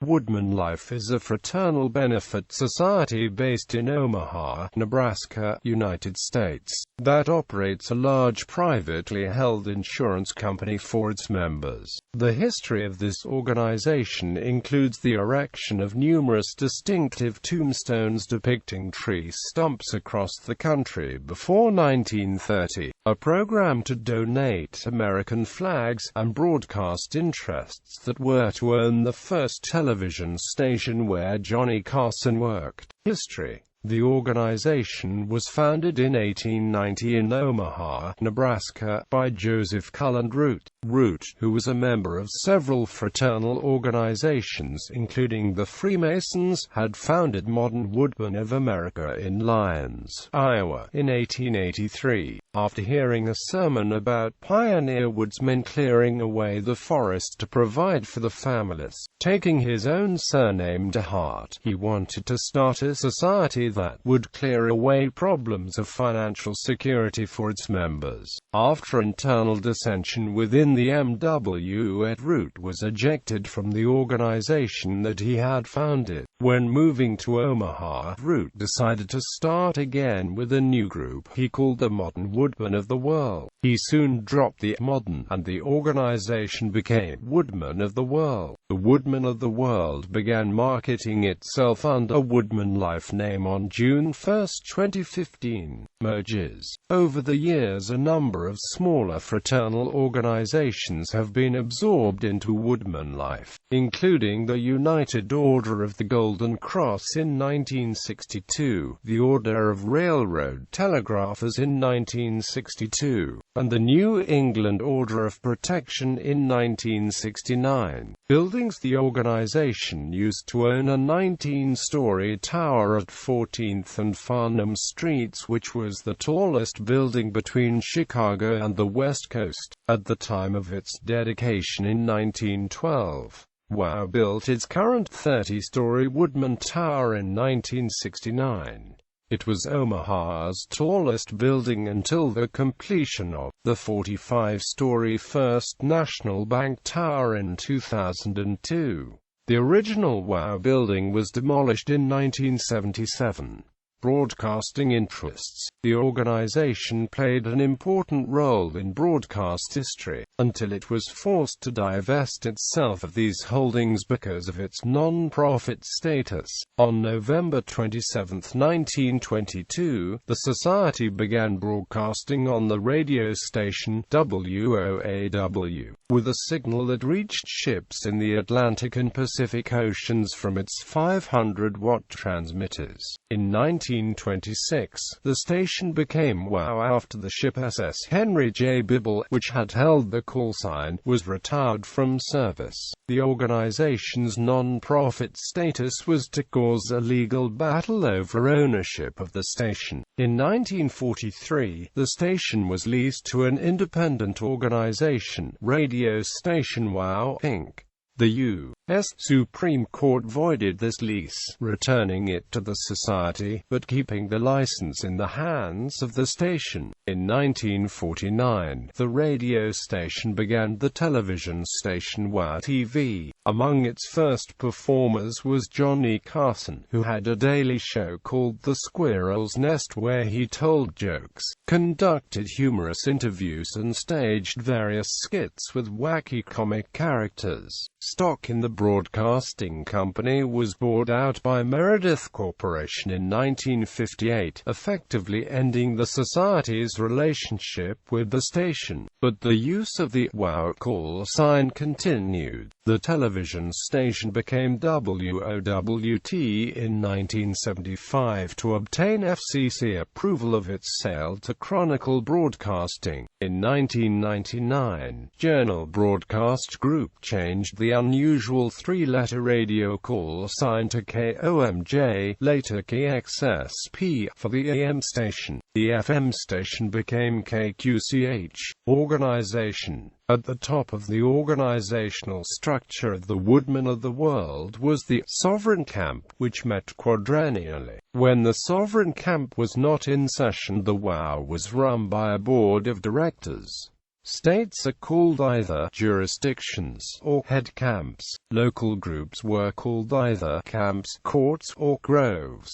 WoodmenLife is a fraternal benefit society based in Omaha, Nebraska, United States, that operates a large privately held insurance company for its members. The history of this organization includes the erection of numerous distinctive tombstones depicting tree stumps across the country before 1930, a program to donate American flags, and broadcast interests that were to own the first television station where Johnny Carson worked. History. The organization was founded in 1890 in Omaha, Nebraska, by Joseph Cullen Root, who was a member of several fraternal organizations including the Freemasons, had founded Modern Woodmen of America in Lyons, Iowa, in 1883, after hearing a sermon about pioneer woodsmen clearing away the forest to provide for the families. Taking his own surname to heart, he wanted to start a society that would clear away problems of financial security for its members. After internal dissension within the MW, Root was ejected from the organization that he had founded. When moving to Omaha, Root decided to start again with a new group he called the Modern Woodmen of the World. He soon dropped the modern, and the organization became Woodmen of the World. The Woodmen of the World began marketing itself under a WoodmenLife name on June 1, 2015. Mergers. Over the years, a number of smaller fraternal organizations have been absorbed into WoodmenLife, including the United Order of the Golden Cross in 1962, the Order of Railroad Telegraphers in 1962, and the New England Order of Protection in 1969. Buildings. The organization used to own a 19-story tower at 14th and Farnham Streets, which was the tallest building between Chicago and the West Coast, at the time of its dedication in 1912. WOW built its current 30-story Woodman Tower in 1969. It was Omaha's tallest building until the completion of the 45-story First National Bank Tower in 2002. The original WOW building was demolished in 1977. Broadcasting interests. The organization played an important role in broadcast history, until it was forced to divest itself of these holdings because of its non-profit status. On November 27, 1922, the Society began broadcasting on the radio station WOAW, with a signal that reached ships in the Atlantic and Pacific Oceans from its 500-watt transmitters. In 1926, the station became WOW after the ship SS Henry J. Bible, which had held the call sign, was retired from service. The organization's non-profit status was to cause a legal battle over ownership of the station. In 1943, the station was leased to an independent organization, radio station WOW, Inc. The U.S. Supreme Court voided this lease, returning it to the Society, but keeping the license in the hands of the station. In 1949, the radio station began the television station WOW TV. Among its first performers was Johnny Carson, who had a daily show called The Squirrel's Nest where he told jokes, conducted humorous interviews and staged various skits with wacky comic characters. Stock in the broadcasting company was bought out by Meredith Corporation in 1958, effectively ending the Society's relationship with the station. But the use of the WOW call sign continued. The television station became WOWT in 1975 to obtain FCC approval of its sale to Chronicle Broadcasting. In 1999, Journal Broadcast Group changed the unusual three-letter radio call sign to KOMJ, later KXSP, for the AM station. The FM station became KQCH. Organization. At the top of the organizational structure of the Woodmen of the World was the Sovereign Camp, which met quadrennially. When the Sovereign Camp was not in session, the WOW was run by a board of directors. States are called either jurisdictions or head camps. Local groups were called either camps, courts, or groves.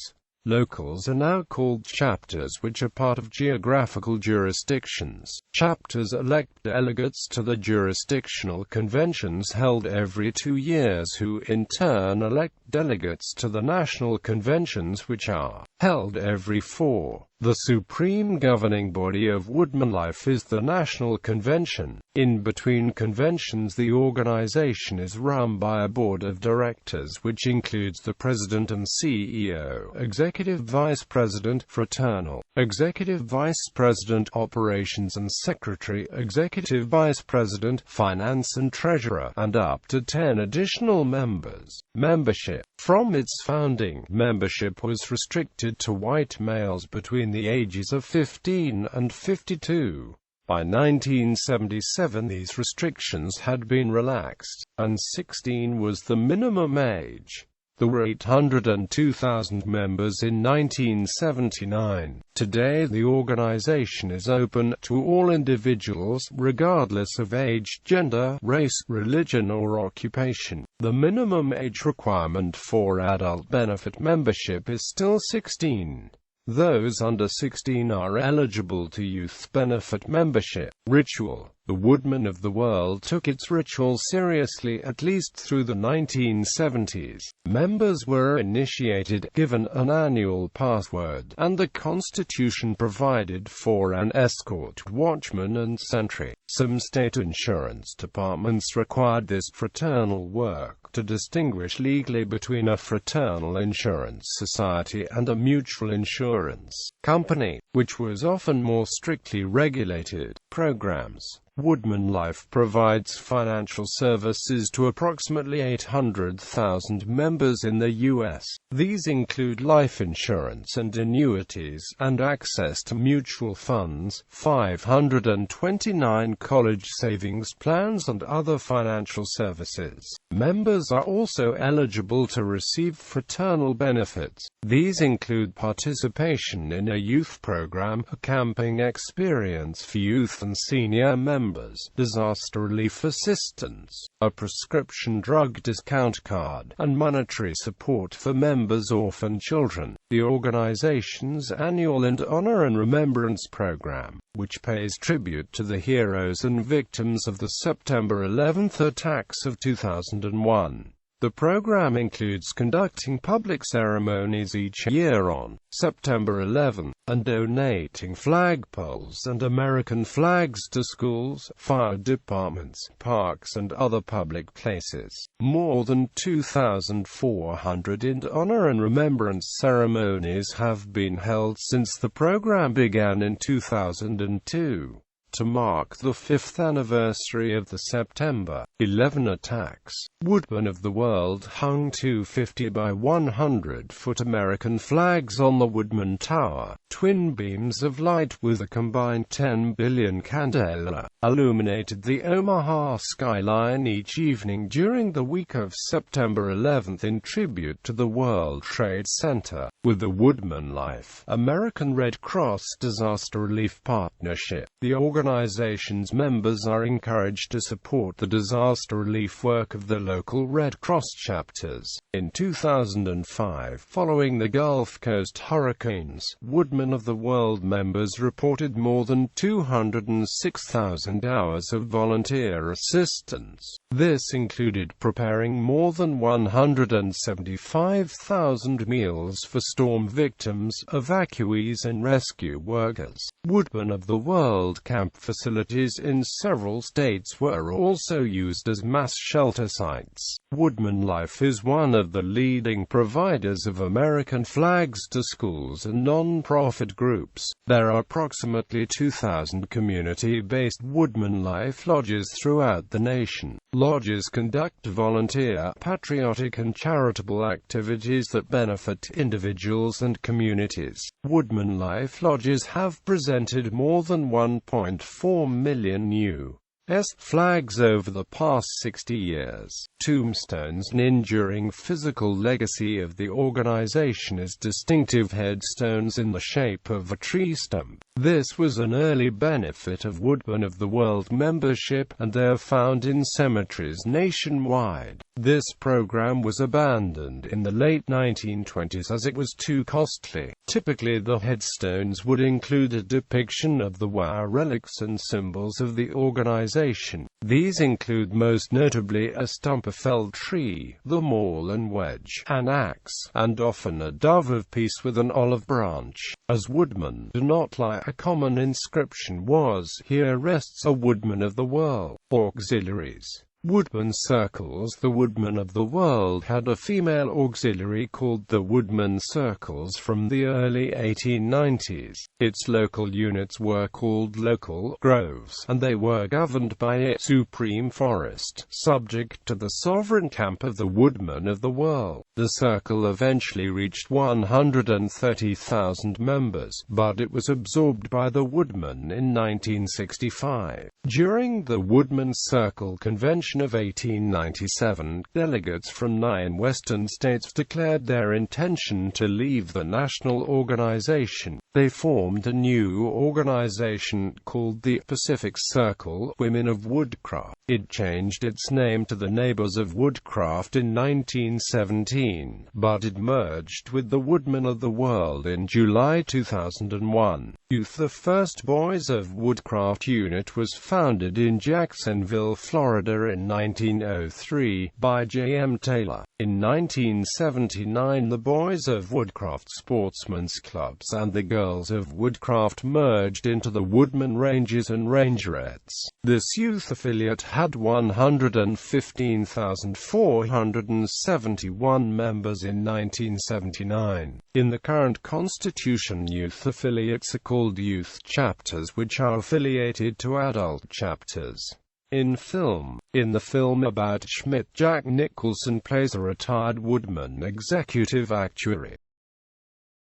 Locals are now called chapters, which are part of geographical jurisdictions. Chapters elect delegates to the jurisdictional conventions held every 2 years, who in turn elect delegates to the national conventions, which are held every 4. The supreme governing body of WoodmenLife is the National Convention. In between conventions, the organization is run by a board of directors, which includes the president and CEO, executive vice president, fraternal, executive vice president, operations and secretary, executive vice president, finance and treasurer, and up to 10 additional members. Membership. From its founding, membership was restricted to white males between the ages of 15 and 52. By 1977, these restrictions had been relaxed, and 16 was the minimum age. There were 802,000 members in 1979. Today, the organization is open to all individuals, regardless of age, gender, race, religion, or occupation. The minimum age requirement for adult benefit membership is still 16. Those under 16 are eligible to youth benefit membership. Ritual. The Woodmen of the world took its ritual seriously at least through the 1970s. Members were initiated, given an annual password, and the Constitution provided for an escort, watchman and sentry. Some state insurance departments required this fraternal work to distinguish legally between a fraternal insurance society and a mutual insurance company, which was often more strictly regulated. Programs. WoodmenLife provides financial services to approximately 800,000 members in the U.S. These include life insurance and annuities, and access to mutual funds, 529 college savings plans, and other financial services. Members are also eligible to receive fraternal benefits. These include participation in a youth program, a camping experience for youth and senior members, disaster relief assistance, a prescription drug discount card, and monetary support for members' orphan children. The organization's annual and honor and remembrance program, which pays tribute to the heroes and victims of the September 11th attacks of 2001. The program includes conducting public ceremonies each year on September 11, and donating flagpoles and American flags to schools, fire departments, parks, and other public places. More than 2,400 honor and remembrance ceremonies have been held since the program began in 2002. To mark the 5th anniversary of the September 11 attacks, Woodmen of the World hung 250 by 100-foot American flags on the Woodman Tower. Twin beams of light with a combined 10 billion candela illuminated the Omaha skyline each evening during the week of September 11 in tribute to the World Trade Center. With the WoodmenLife American Red Cross Disaster Relief Partnership, the organization's members are encouraged to support the disaster relief work of the local Red Cross chapters. In 2005, following the Gulf Coast hurricanes, Woodmen of the World members reported more than 206,000 hours of volunteer assistance. This included preparing more than 175,000 meals for storm victims, evacuees and rescue workers. Woodmen of the World camp facilities in several states were also used as mass shelter sites. WoodmenLife is one of the leading providers of American flags to schools and non-profit groups. There are approximately 2,000 community-based WoodmenLife lodges throughout the nation. Lodges conduct volunteer, patriotic and charitable activities that benefit individuals and communities. WoodmenLife lodges have presented more than 1.4 million new flags over the past 60 years. Tombstones. An enduring physical legacy of the organization is distinctive headstones in the shape of a tree stump. This was an early benefit of Woodmen of the World membership, and they are found in cemeteries nationwide. This program was abandoned in the late 1920s as it was too costly. Typically, the headstones would include a depiction of the WOW relics and symbols of the organization. These include most notably a stump, a felled tree, the maul and wedge, an axe, and often a dove of peace with an olive branch. As Woodmen do not lie, a common inscription was, "Here rests a Woodman of the World." Auxiliaries. Woodman circles. The Woodmen of the World had a female auxiliary called the Woodman Circles from the early 1890s. Its local units were called local groves, and they were governed by its supreme forest, subject to the sovereign camp of the Woodmen of the World. The circle eventually reached 130,000 members, but it was absorbed by the Woodmen in 1965. During the Woodman Circle Convention of 1897, delegates from 9 Western states declared their intention to leave the national organization. They formed a new organization called the Pacific Circle Women of Woodcraft. It changed its name to the Neighbors of Woodcraft in 1917, but it merged with the Woodmen of the World in July 2001. Youth. The first Boys of Woodcraft unit was founded in Jacksonville, Florida in 1903 by J.M. Taylor. In 1979, the Boys of Woodcraft Sportsmen's Clubs and the Girls of Woodcraft merged into the Woodmen Rangers and Rangerettes. This youth affiliate had 115,471 members in 1979. In the current constitution, youth affiliates are called youth chapters, which are affiliated to adult chapters. In the film about Schmidt, Jack Nicholson plays a retired Woodman executive actuary.